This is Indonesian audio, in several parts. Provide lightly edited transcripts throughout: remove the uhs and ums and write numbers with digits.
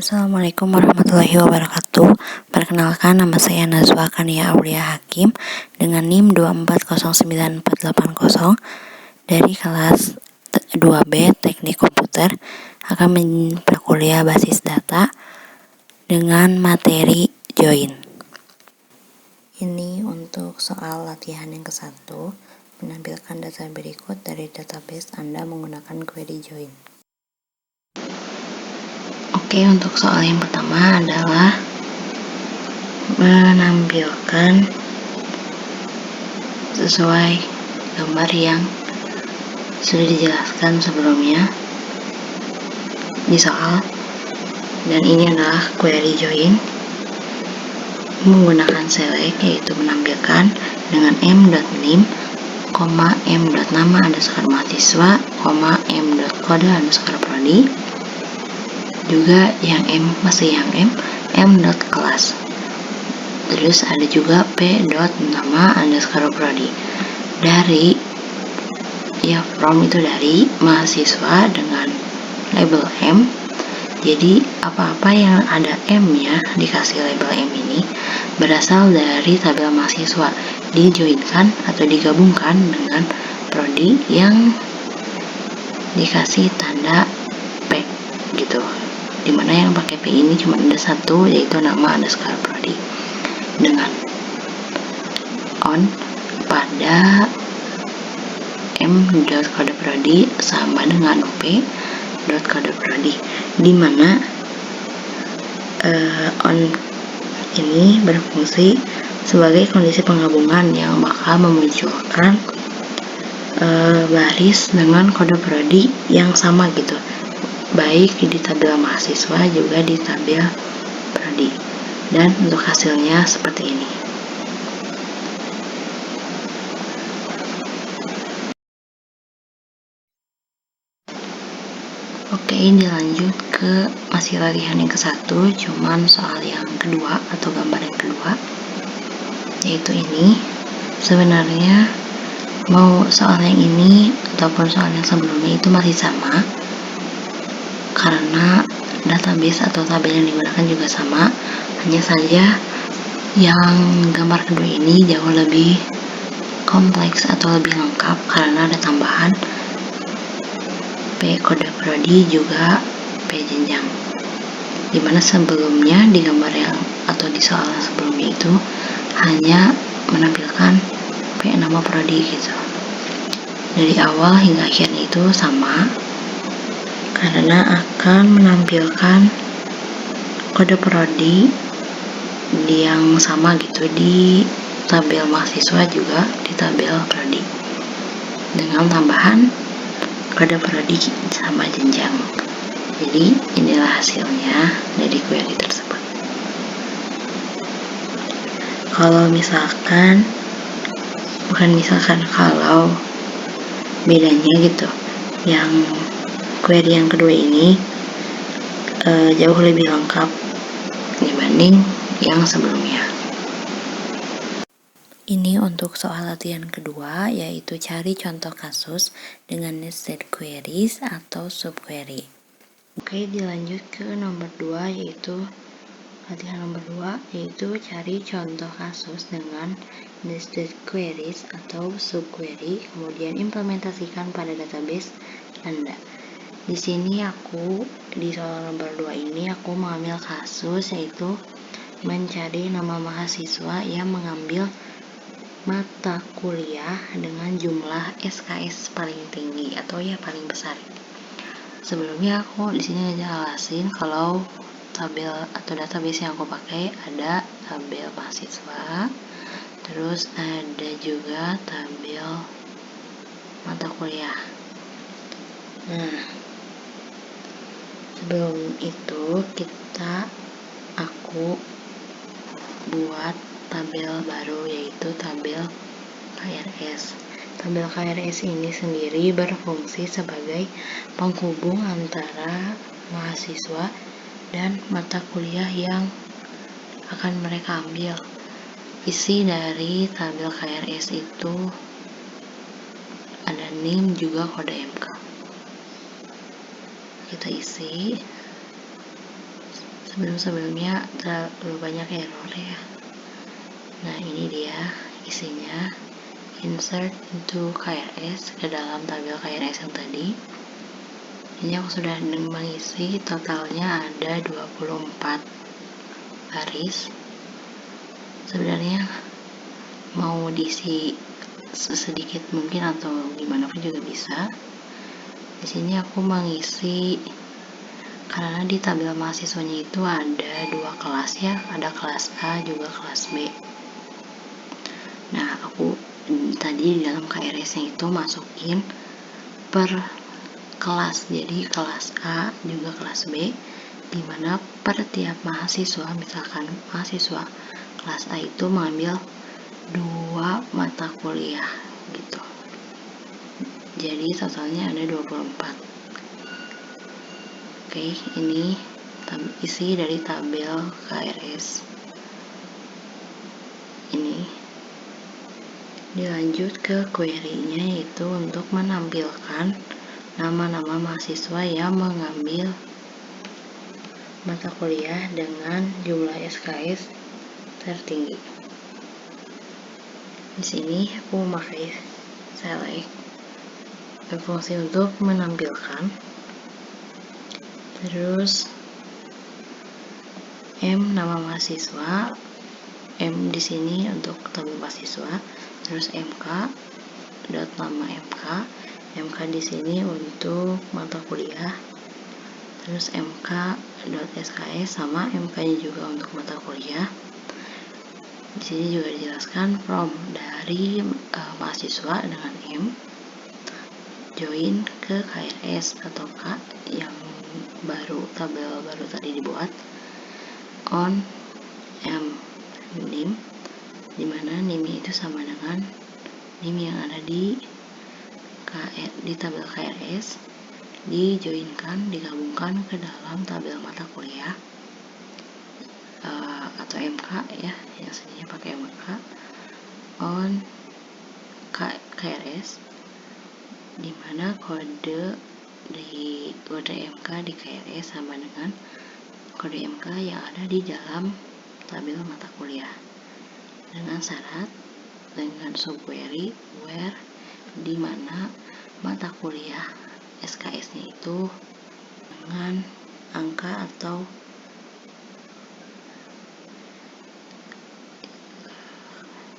Assalamualaikum warahmatullahi wabarakatuh. Perkenalkan, nama saya Nazwa Kania Aulia Hakim dengan NIM 2409480 dari kelas 2B Teknik Komputer, akan berkuliah basis data dengan materi join. Ini untuk soal latihan yang ke-1, menampilkan data berikut dari database Anda menggunakan query join. Oke, untuk soal yang pertama adalah menampilkan sesuai gambar yang sudah dijelaskan sebelumnya di soal, dan ini adalah query join menggunakan select, yaitu menampilkan dengan m.nim, m.nama _mahasiswa, m.kode _prodi, juga yang masih yang m.kelas. Terus ada juga p.nama _prodi. Dari from itu dari mahasiswa dengan label m. Jadi apa-apa yang ada m-nya dikasih label m ini berasal dari tabel mahasiswa, dijoinkan atau digabungkan dengan prodi yang dikasih tanda p gitu. Dimana yang pakai p ini cuma ada satu, yaitu nama _prodi, dengan on pada m.kode_prodi sama dengan p.kode_prodi, dimana on ini berfungsi sebagai kondisi penggabungan yang bakal memunculkan baris dengan kode prodi yang sama gitu, baik di tabel mahasiswa juga di tabel prodi. Dan untuk hasilnya seperti ini. Oke, dilanjut ke masih latihan yang ke-1, cuman soal yang kedua atau gambar yang kedua, yaitu ini. Sebenarnya mau soal yang ini ataupun soal yang sebelumnya itu masih sama, karena database atau tabel yang digunakan juga sama, hanya saja yang gambar kedua ini jauh lebih kompleks atau lebih lengkap karena ada tambahan p kode prodi juga p jenjang, dimana sebelumnya di gambar yang atau di soal sebelumnya itu hanya menampilkan p nama prodi gitu. Dari awal hingga akhirnya itu sama, karena akan menampilkan kode prodi yang sama gitu di tabel mahasiswa juga di tabel prodi, dengan tambahan kode prodi sama jenjang. Jadi inilah hasilnya dari query tersebut. Kalau bedanya gitu, yang query yang kedua ini jauh lebih lengkap dibanding yang sebelumnya. Ini untuk soal latihan kedua, yaitu cari contoh kasus dengan nested queries atau subquery. Oke, dilanjut ke nomor 2, yaitu latihan nomor 2, yaitu cari contoh kasus dengan nested queries atau subquery, kemudian implementasikan pada database Anda. Di sini di soal nomor 2 ini aku mengambil kasus, yaitu mencari nama mahasiswa yang mengambil mata kuliah dengan jumlah SKS paling tinggi atau ya paling besar. Sebelumnya aku di sini ngejelasin kalau tabel atau database yang aku pakai ada tabel mahasiswa, terus ada juga tabel mata kuliah. Nah, sebelum itu aku buat tabel baru, yaitu tabel KRS. Tabel KRS ini sendiri berfungsi sebagai penghubung antara mahasiswa dan mata kuliah yang akan mereka ambil. Isi dari tabel KRS itu ada NIM juga kode MK. Kita isi sebelumnya terlalu banyak error ya. Nah, ini dia isinya. Insert into KRS ke dalam tabel KRS yang tadi. Ini aku sudah mengisi, totalnya ada 24 baris. Sebenarnya mau diisi sedikit mungkin atau gimana pun juga bisa. Di sini aku mengisi karena di tabel mahasiswanya itu ada 2 kelas ya, ada kelas A juga kelas B. Nah, aku tadi di dalam KRS-nya itu masukin per kelas, jadi kelas A juga kelas B, dimana per tiap mahasiswa, misalkan mahasiswa kelas A itu mengambil 2 mata kuliah gitu. Jadi totalnya ada 24. Oke, ini isi dari tabel KRS. Ini dilanjut ke query-nya, yaitu untuk menampilkan nama-nama mahasiswa yang mengambil mata kuliah dengan jumlah SKS tertinggi. Di sini aku memakai select berfungsi untuk menampilkan. Terus M nama mahasiswa, M di sini untuk tabel mahasiswa. Terus MK dot nama MK di sini untuk mata kuliah. Terus MK.SKS sama MK-nya juga untuk mata kuliah. Di sini juga dijelaskan from dari mahasiswa dengan M join ke KRS atau K yang baru, tabel baru tadi dibuat, on M nim, dimana nim itu sama dengan nim yang ada di tabel KRS, dijoinkan, digabungkan ke dalam tabel mata kuliah atau MK ya, yang sininya pakai MK on KRS, dimana kode MK di KRS sama dengan kode MK yang ada di dalam tabel mata kuliah, dengan syarat dengan subquery where dimana mata kuliah SKS-nya itu dengan angka atau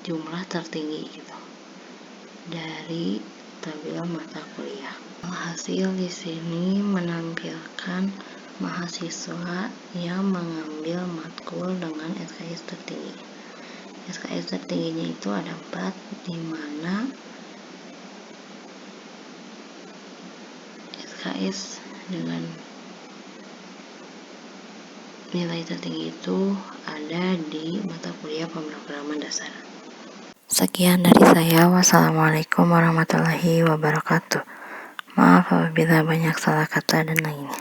jumlah tertinggi gitu dari tabel mata kuliah. Hasil di sini menampilkan mahasiswa yang mengambil matkul dengan SKS tertinggi. SKS tertingginya itu ada 4, di mana SKS dengan nilai tertinggi itu ada di mata kuliah pemrograman dasar. Sekian dari saya. Wassalamualaikum warahmatullahi wabarakatuh. Maaf apabila banyak salah kata dan lainnya.